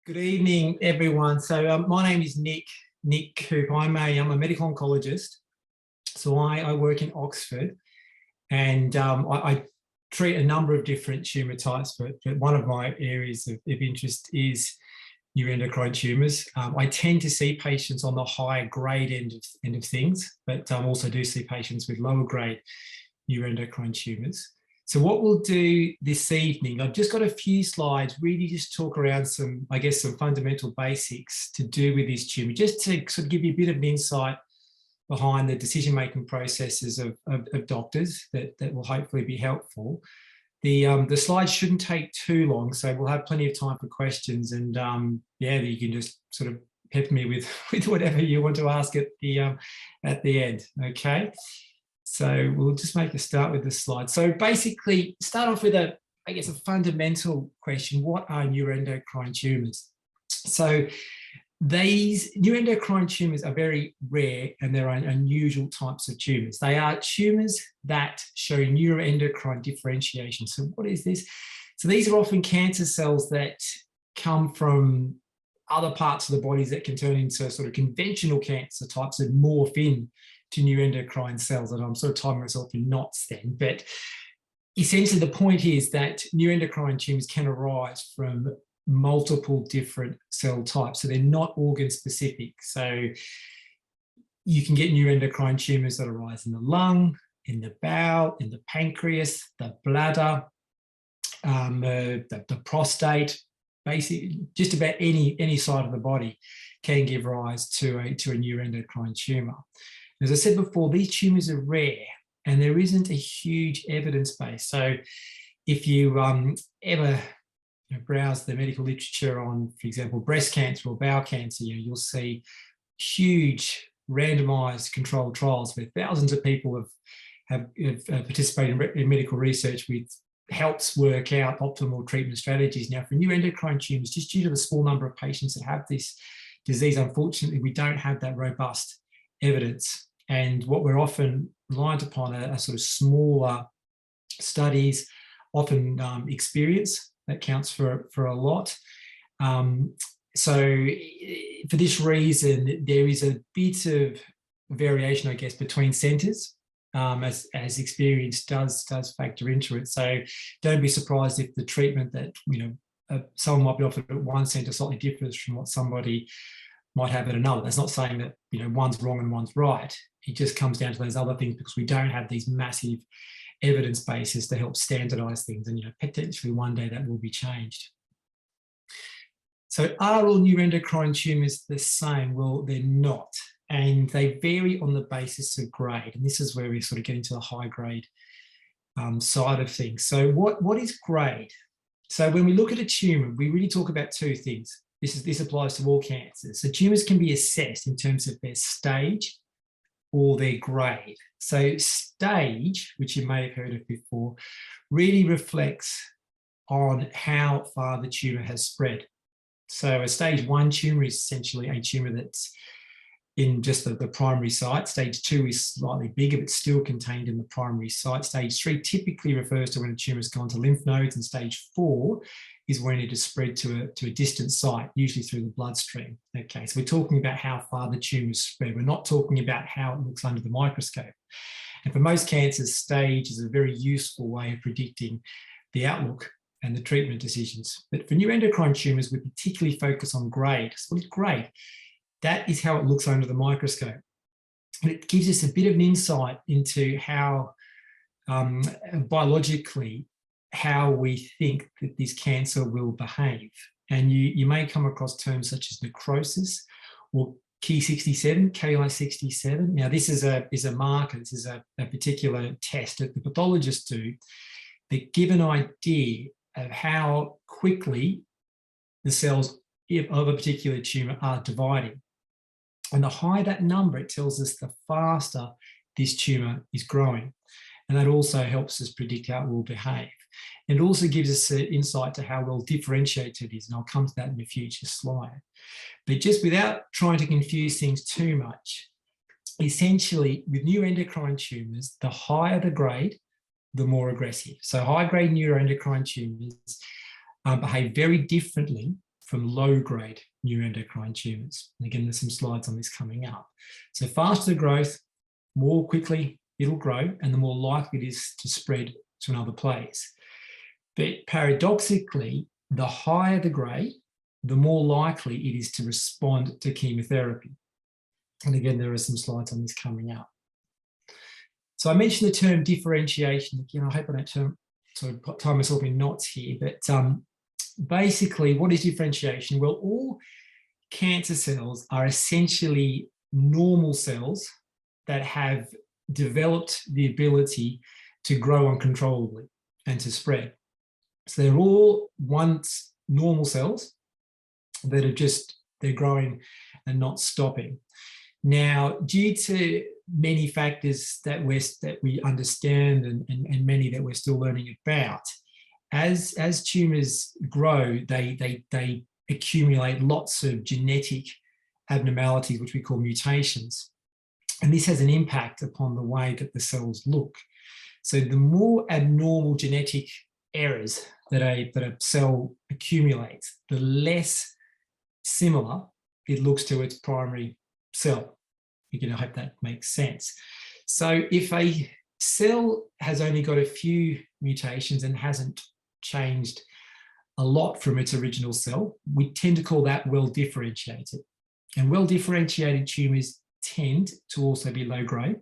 Good evening, everyone. So my name is Nick Coupe. I'm a medical oncologist. So I work in Oxford, and I treat a number of different tumour types, but one of my areas of interest is neuroendocrine tumours. I tend to see patients on the higher grade end of things, but also do see patients with lower grade neuroendocrine tumours. So what we'll do this evening, I've just got a few slides, really just talk around some fundamental basics to do with this tumour, just to sort of give you a bit of an insight behind the decision-making processes of doctors that will hopefully be helpful. The slides shouldn't take too long, so we'll have plenty of time for questions, and yeah, you can just sort of pepper me with whatever you want to ask at the end, okay? So we'll just make a start with the slide. So basically, start off with a fundamental question: what are neuroendocrine tumours? So these neuroendocrine tumours are very rare and they're unusual types of tumours. They are tumours that show neuroendocrine differentiation. So what is this? So these are often cancer cells that come from other parts of the bodies that can turn into sort of conventional cancer types that morph in to neuroendocrine cells. And I'm sort of tying myself in knots then, but essentially the point is that neuroendocrine tumours can arise from multiple different cell types, so they're not organ specific. So you can get neuroendocrine tumours that arise in the lung, in the bowel, in the pancreas, the bladder, the prostate. Basically, just about any side of the body can give rise to a neuroendocrine tumour. As I said before, these tumours are rare and there isn't a huge evidence base. So if you ever browse the medical literature on, for example, breast cancer or bowel cancer, you'll see huge randomised controlled trials where thousands of people have participated in medical research, which helps work out optimal treatment strategies. Now, for neuroendocrine tumours, just due to the small number of patients that have this disease, unfortunately, we don't have that robust evidence. And what we're often reliant upon are sort of smaller studies, often experience that counts for a lot. So for this reason, there is a bit of variation, I guess, between centres, as experience does factor into it. So don't be surprised if the treatment that someone might be offered at one centre slightly differs from what somebody might have at another. That's not saying that one's wrong and one's right. It just comes down to those other things because we don't have these massive evidence bases to help standardise things, and potentially one day that will be changed. So are all neuroendocrine tumours the same? Well, they're not, and they vary on the basis of grade, and this is where we sort of get into the high grade side of things. So what is grade? So when we look at a tumour, we really talk about two things. This applies to all cancers. So tumours can be assessed in terms of their stage or their grade. So stage, which you may have heard of before, really reflects on how far the tumour has spread. So a stage 1 tumour is essentially a tumour that's in just the primary site. Stage 2 is slightly bigger, but still contained in the primary site. Stage 3 typically refers to when a tumour has gone to lymph nodes, and stage 4 is when it is spread to a distant site, usually through the bloodstream. Okay, so we're talking about how far the tumour is spread. We're not talking about how it looks under the microscope. And for most cancers, stage is a very useful way of predicting the outlook and the treatment decisions. But for neuroendocrine tumours, we particularly focus on grade. So what is grade? That is how it looks under the microscope. And it gives us a bit of an insight into how, biologically, how we think that this cancer will behave. And you may come across terms such as necrosis or Ki67. Now, this is a marker, this is a particular test that the pathologists do that give an idea of how quickly the cells of a particular tumour are dividing. And the higher that number, it tells us the faster this tumour is growing. And that also helps us predict how it will behave. And it also gives us an insight to how well differentiated it is, and I'll come to that in a future slide. But just without trying to confuse things too much, essentially with neuroendocrine tumours, the higher the grade, the more aggressive. So high-grade neuroendocrine tumours behave very differently from low-grade neuroendocrine tumours. And again, there's some slides on this coming up. So faster growth, more quickly it'll grow, and the more likely it is to spread to another place. But paradoxically, the higher the grade, the more likely it is to respond to chemotherapy. And again, there are some slides on this coming up. So I mentioned the term differentiation. Again, I hope I don't tie myself in knots here, but basically, what is differentiation? Well, all cancer cells are essentially normal cells that have developed the ability to grow uncontrollably and to spread. So they're all once normal cells that are they're growing and not stopping. Now, due to many factors that we understand and many that we're still learning about, as tumours grow, they accumulate lots of genetic abnormalities, which we call mutations. And this has an impact upon the way that the cells look. So the more abnormal genetic errors that a cell accumulates, the less similar it looks to its primary cell. Again, I hope that makes sense. So if a cell has only got a few mutations and hasn't changed a lot from its original cell, we tend to call that well differentiated. And well differentiated tumours tend to also be low grade,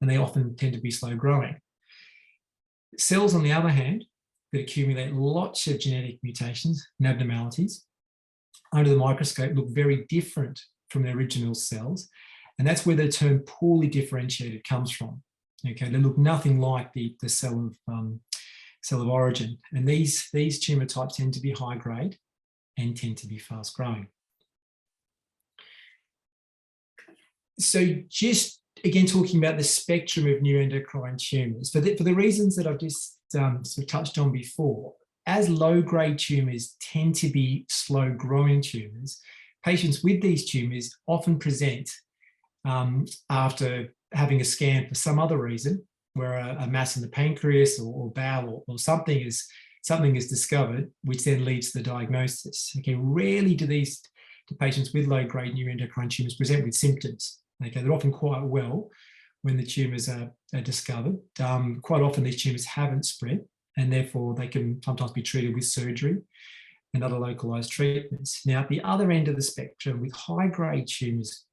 and they often tend to be slow growing. Cells, on the other hand, that accumulate lots of genetic mutations and abnormalities under the microscope look very different from their original cells, and that's where the term poorly differentiated comes from. Okay, they look nothing like the cell of origin, and these tumour types tend to be high grade and tend to be fast growing. So just again talking about the spectrum of neuroendocrine tumours, for the reasons that I've just sort of touched on before, as low-grade tumours tend to be slow-growing tumours, patients with these tumours often present after having a scan for some other reason, where a mass in the pancreas or bowel or something is discovered, which then leads to the diagnosis. Okay, rarely do patients with low-grade neuroendocrine tumours present with symptoms. Okay, they're often quite well when the tumours are discovered. Quite often these tumours haven't spread, and therefore they can sometimes be treated with surgery and other localised treatments. Now, at the other end of the spectrum, with high-grade tumours,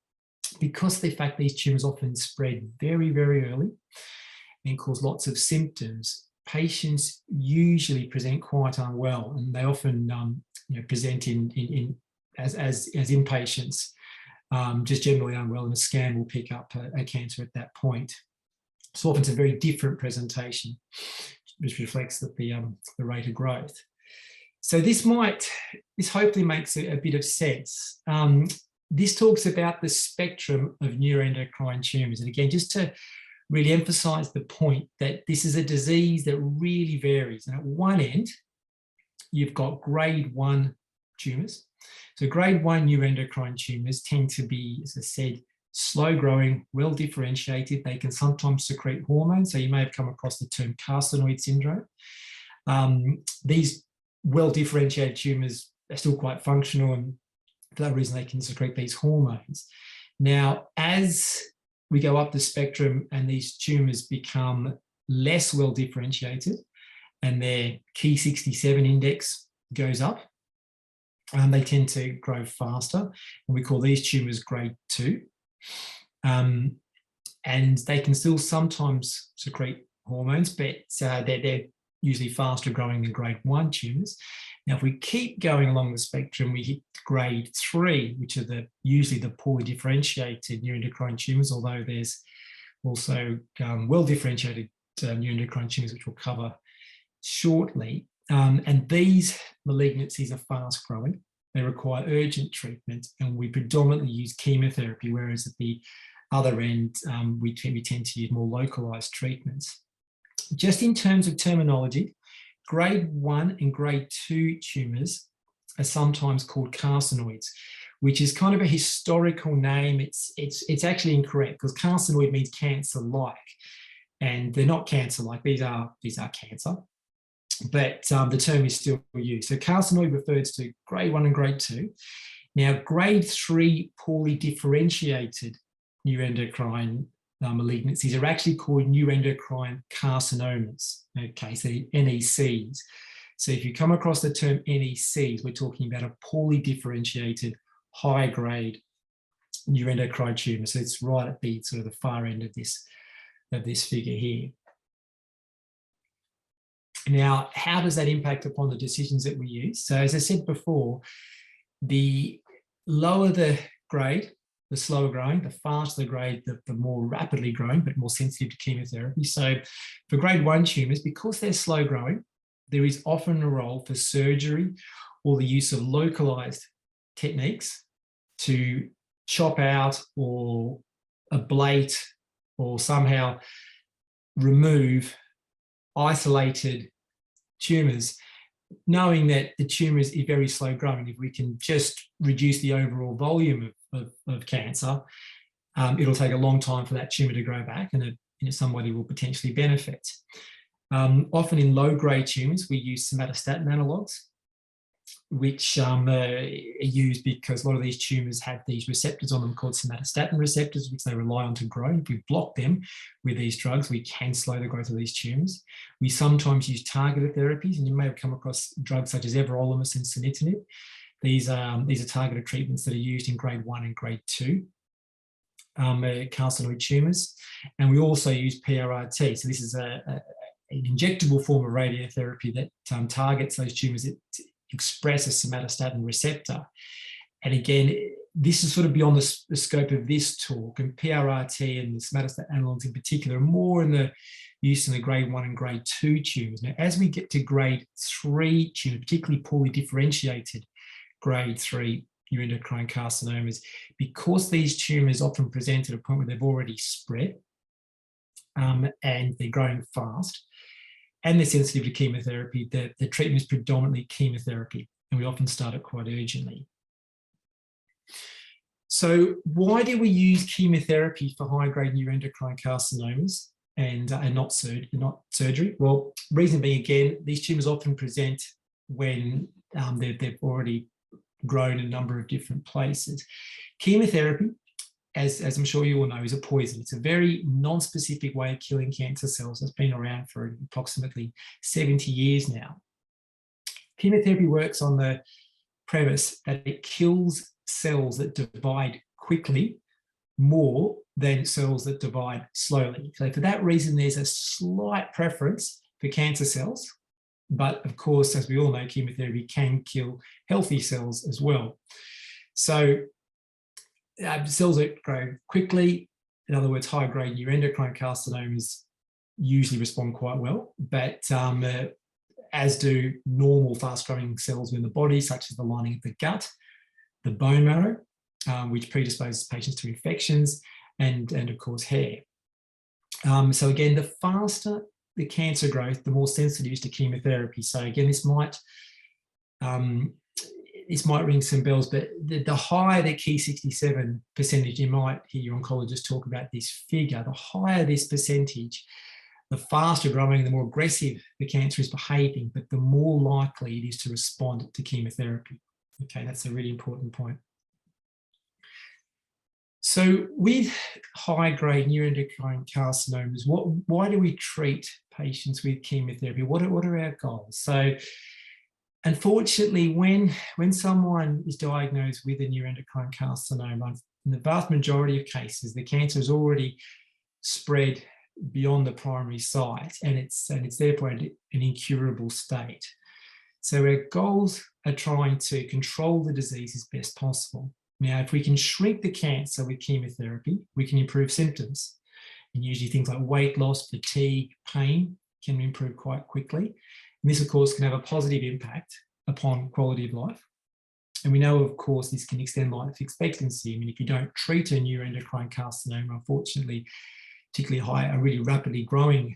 because of the fact these tumours often spread very, very early and cause lots of symptoms, patients usually present quite unwell, and they often present as inpatients, just generally unwell, and a scan will pick up a cancer at that point. So often it's a very different presentation, which reflects the rate of growth. So this hopefully makes a bit of sense. This talks about the spectrum of neuroendocrine tumours. And again, just to really emphasise the point that this is a disease that really varies. And at one end, you've got grade 1 tumours. So grade 1 neuroendocrine tumours tend to be, as I said, slow growing, well differentiated. They can sometimes secrete hormones. So you may have come across the term carcinoid syndrome. These well differentiated tumours are still quite functional, and for that reason they can secrete these hormones. Now, as we go up the spectrum and these tumours become less well differentiated and their Ki-67 index goes up, they tend to grow faster, and we call these tumours grade 2. And they can still sometimes secrete hormones, but they're usually faster growing than grade 1 tumours. Now, if we keep going along the spectrum, we hit grade 3, which are usually the poorly differentiated neuroendocrine tumours, although there's also well differentiated neuroendocrine tumours, which we'll cover shortly. And these malignancies are fast growing. They require urgent treatment, and we predominantly use chemotherapy, whereas at the other end, we tend to use more localised treatments. Just in terms of terminology, grade 1 and grade 2 tumours are sometimes called carcinoids, which is kind of a historical name. It's actually incorrect, because carcinoid means cancer-like, and they're not cancer-like. These are cancer. but the term is still used. So carcinoid refers to grade 1 and grade 2. Now, grade 3 poorly differentiated neuroendocrine malignancies are actually called neuroendocrine carcinomas, okay, so NECs. So if you come across the term NECs, we're talking about a poorly differentiated high-grade neuroendocrine tumour. So it's right at the sort of the far end of this figure here. Now, how does that impact upon the decisions that we use? So as I said before, the lower the grade, the slower growing, the faster the grade, the more rapidly growing, but more sensitive to chemotherapy. So for grade 1 tumours, because they're slow growing, there is often a role for surgery or the use of localised techniques to chop out or ablate or somehow remove isolated tumours, knowing that the tumour is very slow growing. If we can just reduce the overall volume of cancer, it'll take a long time for that tumour to grow back, and somebody will potentially benefit. Often in low-grade tumours, we use somatostatin analogues, which are used because a lot of these tumours have these receptors on them called somatostatin receptors, which they rely on to grow. If we block them with these drugs, we can slow the growth of these tumours. We sometimes use targeted therapies, and you may have come across drugs such as everolimus and sunitinib. These are targeted treatments that are used in grade 1 and grade 2 carcinoid tumours. And we also use PRRT. So this is an injectable form of radiotherapy that targets those tumours that express a somatostatin receptor. And again, this is sort of beyond the scope of this talk, and PRRT and the somatostatin analogues in particular are more in the use in the grade 1 and grade 2 tumours. Now, as we get to grade 3 tumours, particularly poorly differentiated grade 3 neuroendocrine carcinomas, because these tumours often present at a point where they've already spread and they're growing fast, and they're sensitive to chemotherapy, the treatment is predominantly chemotherapy, and we often start it quite urgently. So why do we use chemotherapy for high-grade neuroendocrine carcinomas and not surgery? Well, reason being, again, these tumours often present when they've already grown in a number of different places. Chemotherapy, as I'm sure you all know, is a poison. It's a very non-specific way of killing cancer cells that's been around for approximately 70 years now. Chemotherapy works on the premise that it kills cells that divide quickly more than cells that divide slowly. So for that reason, there's a slight preference for cancer cells. But of course, as we all know, chemotherapy can kill healthy cells as well. So cells that grow quickly, in other words, high-grade neuroendocrine carcinomas, usually respond quite well, but as do normal fast-growing cells in the body, such as the lining of the gut, the bone marrow, which predisposes patients to infections, and of course, hair. So again, the faster the cancer growth, the more sensitive it is to chemotherapy. So again, this might ring some bells, but the higher the Ki-67 percentage, you might hear your oncologist talk about this figure, the higher this percentage, the faster growing, the more aggressive the cancer is behaving, but the more likely it is to respond to chemotherapy. Okay, that's a really important point. So with high-grade neuroendocrine carcinomas, why do we treat patients with chemotherapy? What are our goals? So unfortunately, when someone is diagnosed with a neuroendocrine carcinoma, in the vast majority of cases, the cancer has already spread beyond the primary site, and it's therefore an incurable state. So our goals are trying to control the disease as best possible. Now, if we can shrink the cancer with chemotherapy, we can improve symptoms. And usually things like weight loss, fatigue, pain can improve quite quickly. And this, of course, can have a positive impact upon quality of life. And we know, of course, this can extend life expectancy. I mean, if you don't treat a neuroendocrine carcinoma, unfortunately, particularly high, a really rapidly growing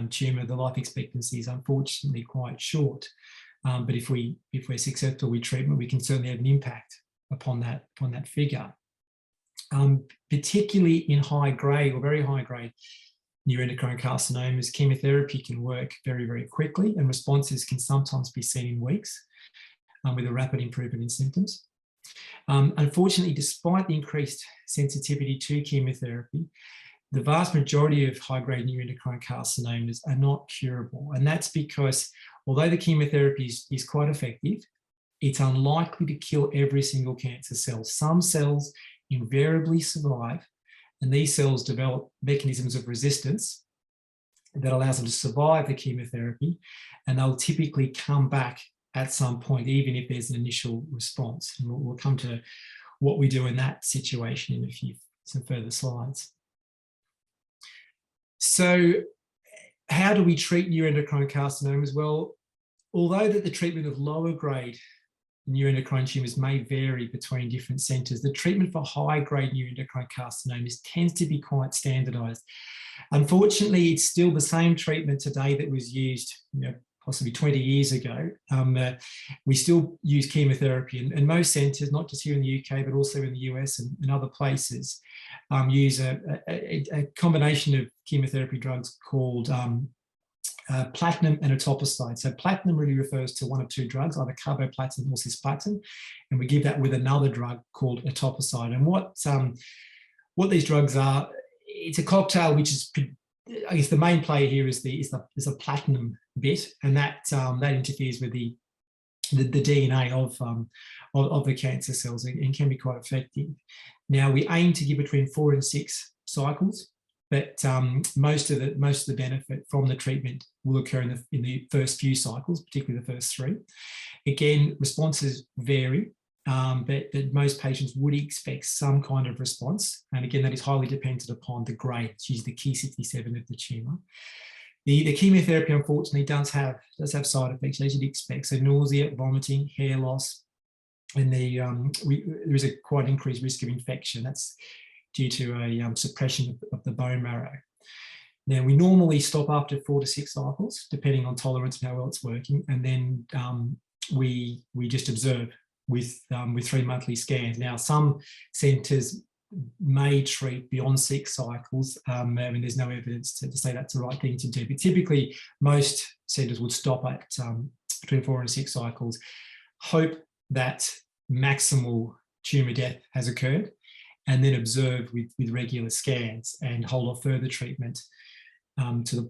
tumour, the life expectancy is unfortunately quite short. But if we're successful with treatment, we can certainly have an impact upon that figure. Particularly in high grade or very high grade neuroendocrine carcinomas, chemotherapy can work very, very quickly, and responses can sometimes be seen in weeks with a rapid improvement in symptoms. Unfortunately, despite the increased sensitivity to chemotherapy, the vast majority of high-grade neuroendocrine carcinomas are not curable. And that's because although the chemotherapy is quite effective, it's unlikely to kill every single cancer cell. Some cells invariably survive, and these cells develop mechanisms of resistance that allows them to survive the chemotherapy, and they'll typically come back at some point, even if there's an initial response. And we'll come to what we do in that situation in some further slides. So how do we treat neuroendocrine carcinomas? Well, although that the treatment of lower grade neuroendocrine tumours may vary between different centres, the treatment for high-grade neuroendocrine carcinomas tends to be quite standardised. Unfortunately, it's still the same treatment today that was used, possibly 20 years ago. We still use chemotherapy, and most centres, not just here in the UK, but also in the US and other places, use a combination of chemotherapy drugs called platinum and etoposide. So platinum really refers to one of two drugs, either carboplatin or cisplatin, and we give that with another drug called etoposide. And what these drugs are, it's a cocktail which is, I guess the main player here is the platinum bit, and that interferes with the DNA of the cancer cells and can be quite effective. Now, we aim to give between 4 and 6 cycles, but most of the benefit from the treatment will occur in the first few cycles, particularly the first 3. Again, responses vary, but most patients would expect some kind of response. And again, that is highly dependent upon the grade. It's usually the Ki-67 of the tumour. The chemotherapy, unfortunately, does have side effects, as you'd expect. So nausea, vomiting, hair loss, and there is a quite increased risk of infection. That's due to a suppression of the bone marrow. Now, we normally stop after 4 to 6 cycles, depending on tolerance and how well it's working, and then we just observe with 3 monthly scans. Now, some centres may treat beyond 6 cycles. I mean, there's no evidence to say that's the right thing to do, but typically most centres would stop at between 4 and 6 cycles, hope that maximal tumour death has occurred, and then observe with regular scans and hold off further treatment until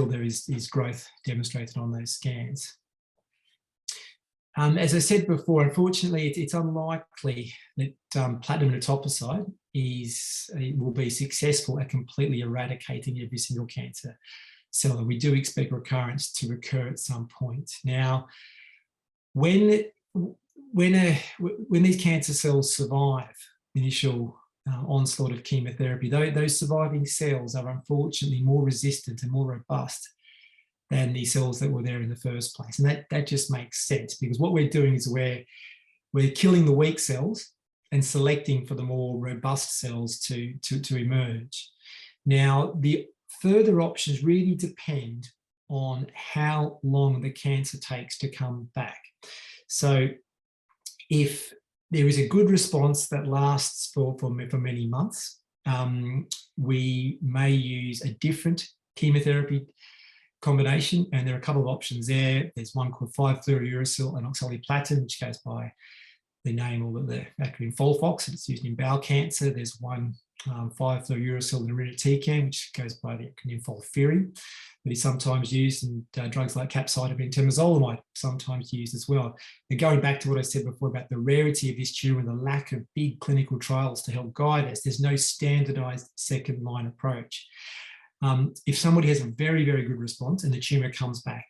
there is growth demonstrated on those scans. As I said before, unfortunately, it's unlikely that platinum etoposide will be successful at completely eradicating every single cancer cell, and we do expect recurrence to occur at some point. Now, when these cancer cells survive the initial onslaught of chemotherapy, those surviving cells are unfortunately more resistant and more robust than the cells that were there in the first place. And that just makes sense, because what we're doing is we're killing the weak cells and selecting for the more robust cells to emerge. Now, the further options really depend on how long the cancer takes to come back. So if there is a good response that lasts for many months, we may use a different chemotherapy combination, and there are a couple of options there. There's one called 5-fluorouracil and oxaliplatin, which goes by the name or the acronym FOLFOX, and it's used in bowel cancer. There's one 5-fluorouracil and irinotecan, which goes by the acronym FOLFIRI, that is sometimes used, and drugs like capecitabine and temozolomide sometimes used as well. And going back to what I said before about the rarity of this tumour and the lack of big clinical trials to help guide us, there's no standardised second-line approach. If somebody has a very, very good response and the tumour comes back,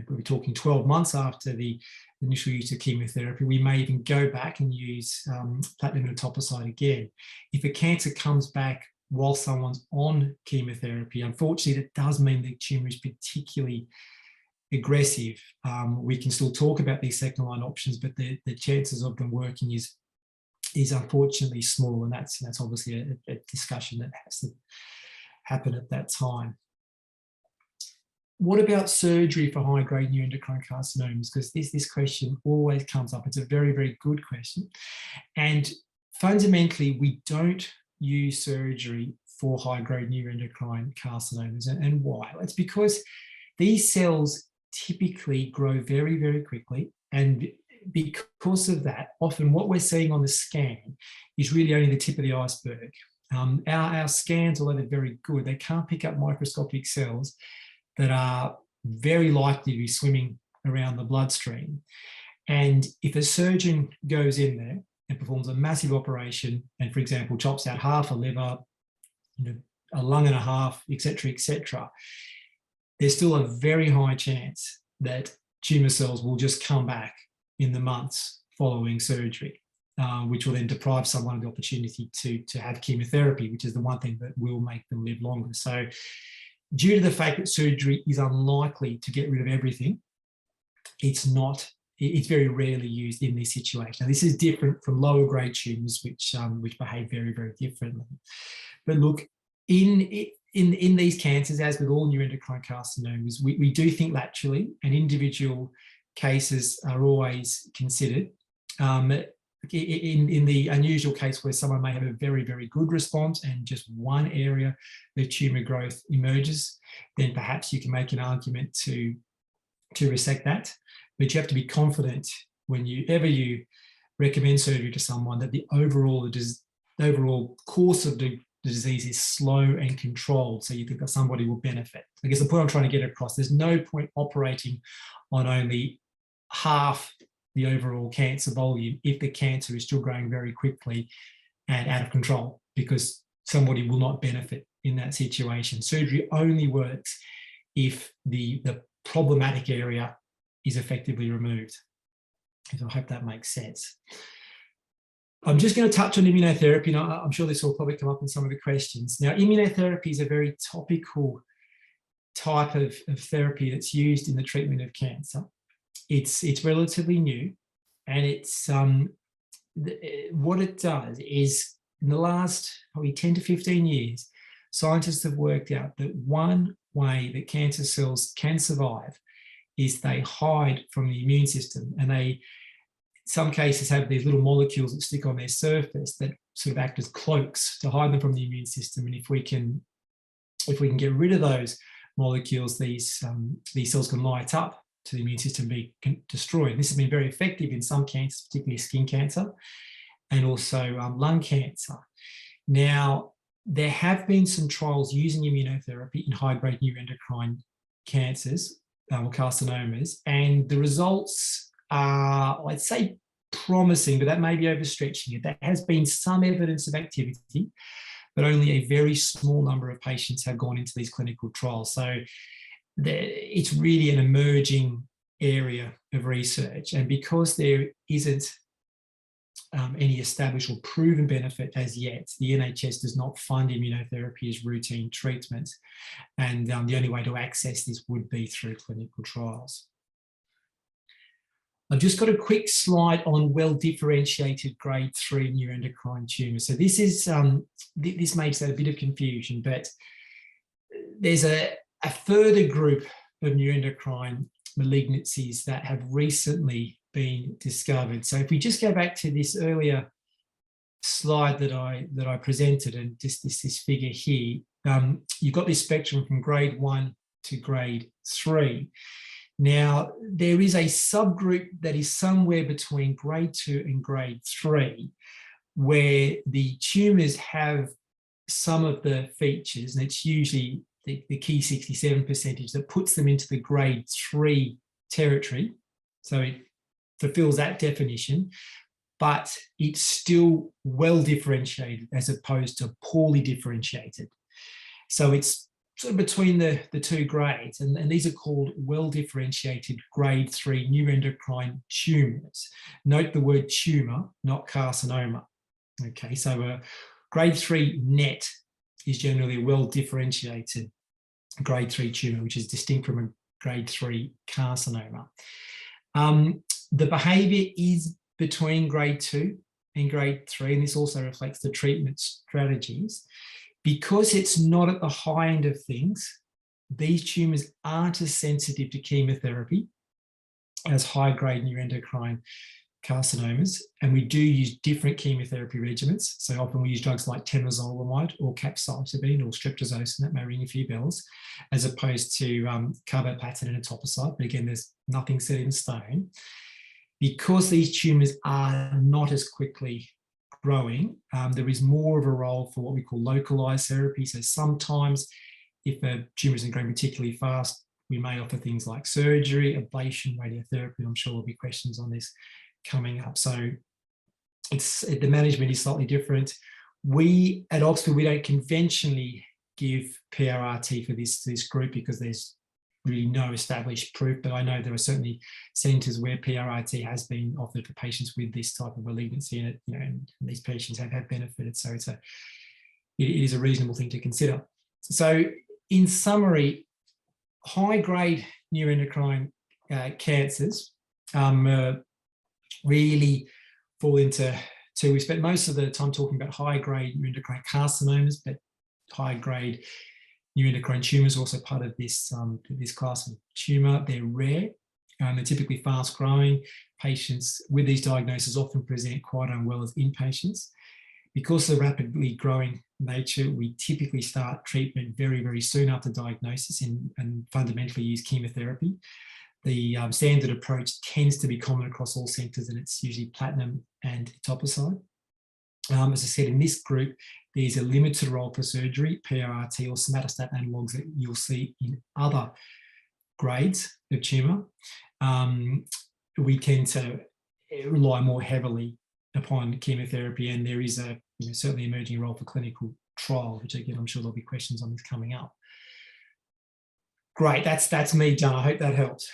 we're talking 12 months after the initial use of chemotherapy, we may even go back and use platinum etoposide again. If a cancer comes back while someone's on chemotherapy, unfortunately, that does mean the tumour is particularly aggressive. We can still talk about these second-line options, but the chances of them working is unfortunately small, and that's obviously a discussion that has to happen at that time. What about surgery for high-grade neuroendocrine carcinomas? Because this question always comes up. It's a very, very good question. And fundamentally, we don't use surgery for high-grade neuroendocrine carcinomas. And why? It's because these cells typically grow very, very quickly. And because of that, often what we're seeing on the scan is really only the tip of the iceberg. Our scans, although they're very good, they can't pick up microscopic cells that are very likely to be swimming around the bloodstream. And if a surgeon goes in there and performs a massive operation and, for example, chops out half a liver, a lung and a half, etc., there's still a very high chance that tumour cells will just come back in the months following surgery, which will then deprive someone of the opportunity to have chemotherapy, which is the one thing that will make them live longer. So due to the fact that surgery is unlikely to get rid of everything, it's very rarely used in this situation. Now, this is different from lower grade tumours, which behave very, very differently. But look, in these cancers, as with all neuroendocrine carcinomas, we do think laterally, and individual cases are always considered. In the unusual case where someone may have a very, very good response and just one area of tumour growth emerges, then perhaps you can make an argument to resect that. But you have to be confident whenever you recommend surgery to someone that the overall course of the disease is slow and controlled, so you think that somebody will benefit. I guess the point I'm trying to get across, there's no point operating on only half the overall cancer volume if the cancer is still growing very quickly and out of control, because somebody will not benefit in that situation. Surgery only works if the problematic area is effectively removed. So I hope that makes sense. I'm just going to touch on immunotherapy. Now, I'm sure this will probably come up in some of the questions. Now, immunotherapy is a very topical type of therapy that's used in the treatment of cancer. It's relatively new, and it's what it does is, in the last probably 10 to 15 years, scientists have worked out that one way that cancer cells can survive is they hide from the immune system, and they, in some cases, have these little molecules that stick on their surface that sort of act as cloaks to hide them from the immune system. And if we can get rid of those molecules, these cells can light up to the immune system, be destroyed. This has been very effective in some cancers, particularly skin cancer and also lung cancer. Now, there have been some trials using immunotherapy in high-grade neuroendocrine cancers or carcinomas, and the results are, I'd say, promising, but that may be overstretching it. There has been some evidence of activity, but only a very small number of patients have gone into these clinical trials. So it's really an emerging area of research, and because there isn't any established or proven benefit as yet, the NHS does not fund immunotherapy as routine treatment, and the only way to access this would be through clinical trials. I've just got a quick slide on well-differentiated grade 3 neuroendocrine tumours. So this is this makes a bit of confusion, but there's a further group of neuroendocrine malignancies that have recently been discovered. So if we just go back to this earlier slide that I presented, and just this figure here, you've got this spectrum from grade 1 to grade 3. Now, there is a subgroup that is somewhere between grade 2 and grade 3, where the tumours have some of the features, and it's usually the key 67% that puts them into the grade 3 territory. So it fulfills that definition, but it's still well differentiated as opposed to poorly differentiated. So it's sort of between the two grades, and these are called well differentiated grade 3 neuroendocrine tumours. Note the word tumour, not carcinoma. Okay, so a grade 3 NET is generally a well differentiated grade 3 tumour, which is distinct from a grade 3 carcinoma. The behaviour is between grade 2 and grade 3, and this also reflects the treatment strategies. Because it's not at the high end of things, these tumours aren't as sensitive to chemotherapy as high-grade neuroendocrine carcinomas, and we do use different chemotherapy regimens. So often we use drugs like temozolomide or capecitabine or streptozotocin, that may ring a few bells, as opposed to carboplatin and etoposide. But again, there's nothing set in stone. Because these tumours are not as quickly growing, there is more of a role for what we call localised therapy. So sometimes if a tumour isn't growing particularly fast, we may offer things like surgery, ablation, radiotherapy. I'm sure there'll be questions on this coming up. So the management is slightly different. We at Oxford, we don't conventionally give PRRT for this group because there's really no established proof, but I know there are certainly centres where PRRT has been offered for patients with this type of malignancy, and and these patients have benefited. So it is a reasonable thing to consider. So in summary, high-grade neuroendocrine cancers really fall into two. We spent most of the time talking about high-grade neuroendocrine carcinomas, but high-grade neuroendocrine tumours are also part of this class of tumour. They're rare. They're typically fast-growing. Patients with these diagnoses often present quite unwell as inpatients. Because of the rapidly growing nature, we typically start treatment very, very soon after diagnosis and fundamentally use chemotherapy. The standard approach tends to be common across all centres, and it's usually platinum and etoposide. As I said, in this group, there's a limited role for surgery, PRRT or somatostatin analogues that you'll see in other grades of tumour. We tend to rely more heavily upon chemotherapy, and there is a certainly emerging role for clinical trials, which again, I'm sure there'll be questions on this coming up. Great, that's me done. I hope that helps.